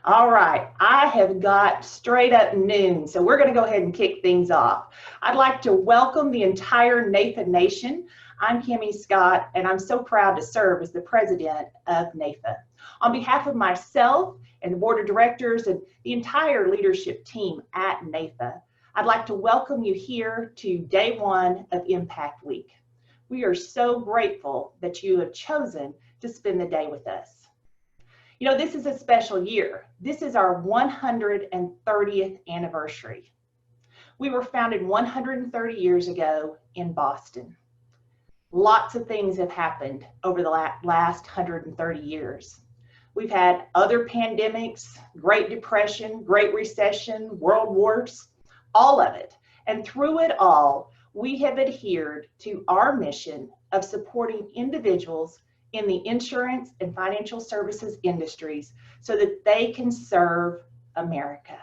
All right, I have got straight up noon, so we're going to go ahead and kick things off. I'd like to welcome the entire NAIFA Nation. I'm Cammie Scott, and I'm so proud to serve as the president of NAIFA. On behalf of myself and the board of directors and the entire leadership team at NAIFA, I'd like to welcome you here to day one of Impact Week. We are so grateful that you have chosen to spend the day with us. You know, this is a special year. This is our 130th anniversary. We were founded 130 years ago in Boston. Lots of things have happened over the last 130 years. We've had other pandemics, Great Depression, Great Recession, world wars, all of it. And through it all, we have adhered to our mission of supporting individuals in the insurance and financial services industries so that they can serve America.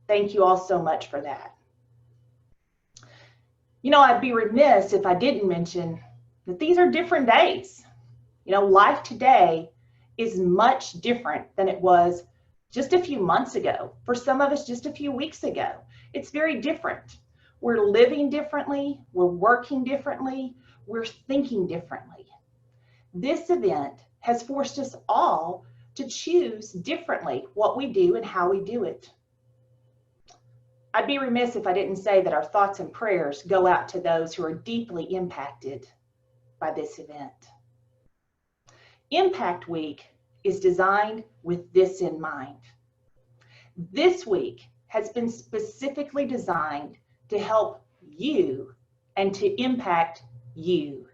Thank you all so much for that. You know, I'd be remiss if I didn't mention that these are different days. You know, life today is much different than it was just a few months ago. For some of us, just a few weeks ago. It's very different. We're living differently, we're working differently, we're thinking differently. This event has forced us all to choose differently what we do and how we do it. I'd be remiss if I didn't say that our thoughts and prayers go out to those who are deeply impacted by this event. Impact Week is designed with this in mind. This week has been specifically designed to help you and to impact you.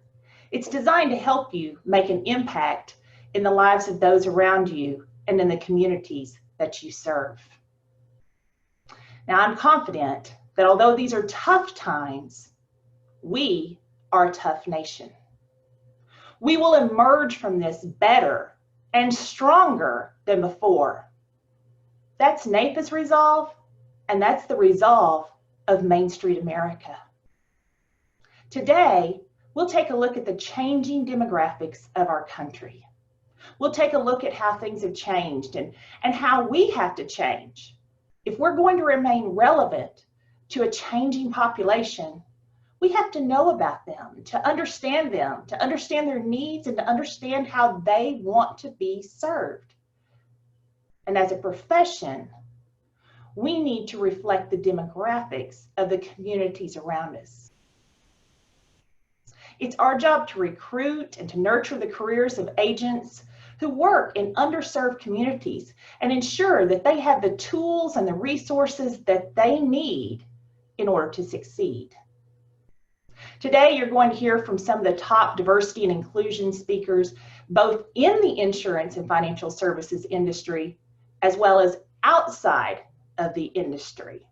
It's designed to help you make an impact in the lives of those around you and in the communities that you serve. Now, I'm confident that although these are tough times, we are a tough nation. We will emerge from this better and stronger than before. That's NAIFA's resolve, and that's the resolve of Main Street America. Today, we'll take a look at the changing demographics of our country. We'll take a look at how things have changed and how we have to change. If we're going to remain relevant to a changing population, we have to know about them, to understand their needs, and to understand how they want to be served. And as a profession, we need to reflect the demographics of the communities around us. It's our job to recruit and to nurture the careers of agents who work in underserved communities and ensure that they have the tools and the resources that they need in order to succeed. Today, you're going to hear from some of the top diversity and inclusion speakers, both in the insurance and financial services industry, as well as outside of the industry.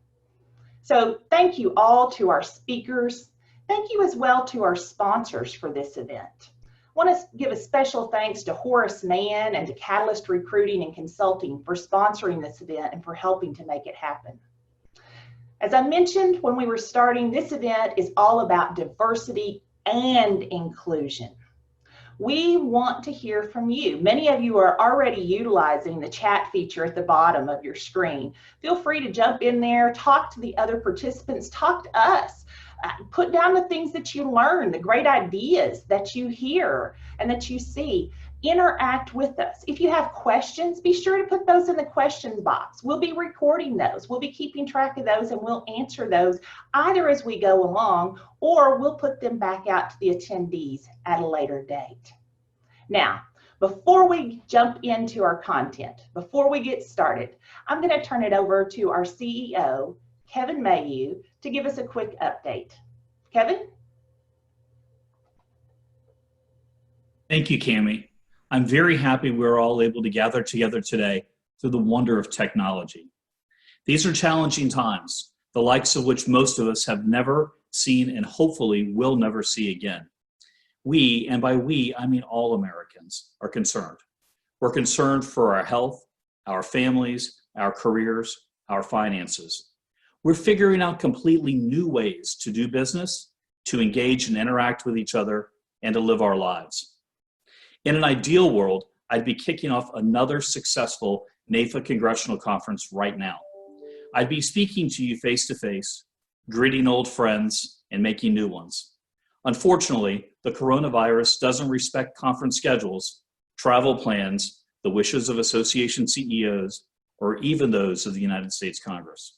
So thank you all to our speakers. Thank you as well to our sponsors for this event. I want to give a special thanks to Horace Mann and to Catalyst Recruiting and Consulting for sponsoring this event and for helping to make it happen. As I mentioned when we were starting, this event is all about diversity and inclusion. We want to hear from you. Many of you are already utilizing the chat feature at the bottom of your screen. Feel free to jump in there, talk to the other participants, talk to us. Put down the things that you learn, the great ideas that you hear and that you see. Interact with us. If you have questions, be sure to put those in the questions box. We'll be recording those. We'll be keeping track of those, and we'll answer those either as we go along, or we'll put them back out to the attendees at a later date. Now, before we jump into our content, before we get started, I'm going to turn it over to our CEO, Kevin Mayeux, to give us a quick update. Kevin? Thank you, Cammie. I'm very happy we're all able to gather together today through the wonder of technology. These are challenging times, the likes of which most of us have never seen and hopefully will never see again. We, and by we, I mean all Americans, are concerned. We're concerned for our health, our families, our careers, our finances. We're figuring out completely new ways to do business, to engage and interact with each other, and to live our lives. In an ideal world, I'd be kicking off another successful NAIFA Congressional Conference right now. I'd be speaking to you face to face, greeting old friends, and making new ones. Unfortunately, the coronavirus doesn't respect conference schedules, travel plans, the wishes of association CEOs, or even those of the United States Congress.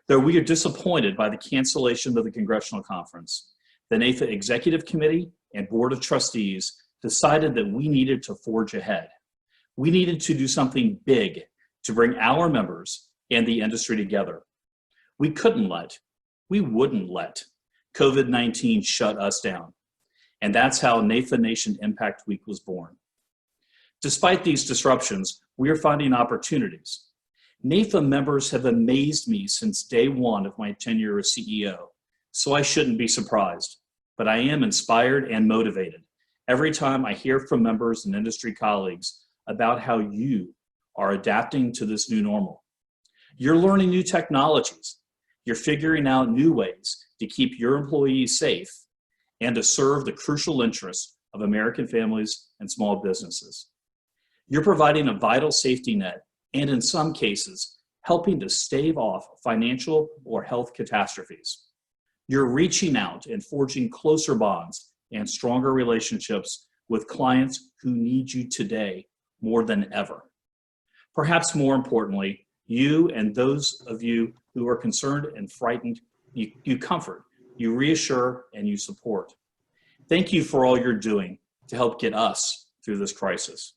Though we are disappointed by the cancellation of the Congressional Conference, the NAIFA Executive Committee and Board of Trustees decided that we needed to forge ahead. We needed to do something big to bring our members and the industry together. We wouldn't let COVID-19 shut us down. And that's how NAIFA Nation Impact Week was born. Despite these disruptions, we are finding opportunities. NAIFA members have amazed me since day one of my tenure as CEO, so I shouldn't be surprised, but I am inspired and motivated every time I hear from members and industry colleagues about how you are adapting to this new normal. You're learning new technologies. You're figuring out new ways to keep your employees safe and to serve the crucial interests of American families and small businesses. You're providing a vital safety net and, in some cases, helping to stave off financial or health catastrophes. You're reaching out and forging closer bonds and stronger relationships with clients who need you today more than ever. Perhaps more importantly, you and those of you who are concerned and frightened, you comfort, you reassure, and you support. Thank you for all you're doing to help get us through this crisis.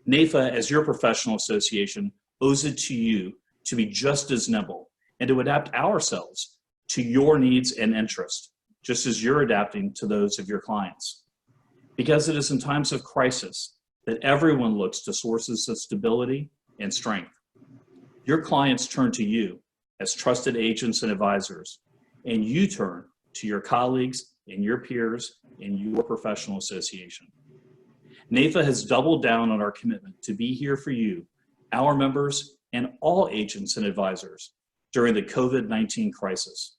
NAIFA, as your professional association, owes it to you to be just as nimble and to adapt ourselves to your needs and interests, just as you're adapting to those of your clients. Because it is in times of crisis that everyone looks to sources of stability and strength. Your clients turn to you as trusted agents and advisors, and you turn to your colleagues and your peers in your professional association. NAIFA has doubled down on our commitment to be here for you, our members, and all agents and advisors during the COVID-19 crisis.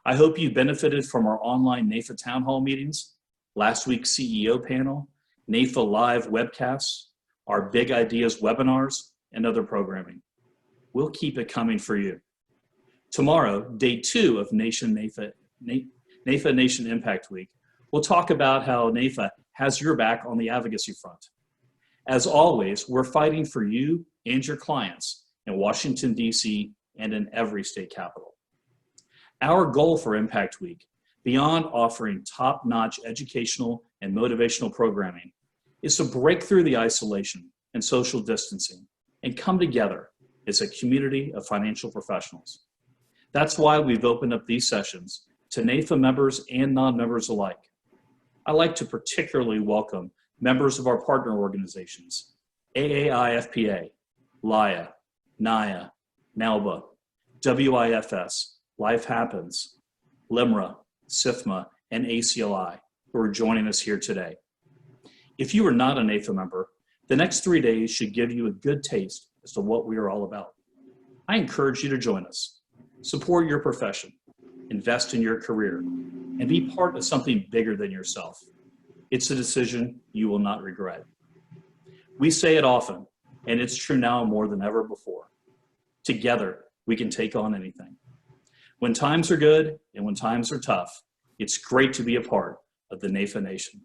I hope you benefited from our online NAIFA Town Hall meetings, last week's CEO panel, NAIFA Live webcasts, our Big Ideas webinars, and other programming. We'll keep it coming for you. Tomorrow, day 2 of NAIFA Nation Impact Week, we'll talk about how NAIFA has your back on the advocacy front. As always, we're fighting for you and your clients in Washington, D.C., and in every state capital. Our goal for Impact Week, beyond offering top-notch educational and motivational programming, is to break through the isolation and social distancing and come together as a community of financial professionals. That's why we've opened up these sessions to NAIFA members and non-members alike. I'd like to particularly welcome members of our partner organizations, AAIFPA, LIA, NAIA, NALBA, WIFS, Life Happens, LIMRA, SIFMA, and ACLI, who are joining us here today. If you are not a NAIFA member, the next 3 days should give you a good taste as to what we are all about. I encourage you to join us. Support your profession, invest in your career, and be part of something bigger than yourself. It's a decision you will not regret. We say it often, and it's true now more than ever before. Together, we can take on anything. When times are good and when times are tough, it's great to be a part of the NAIFA Nation.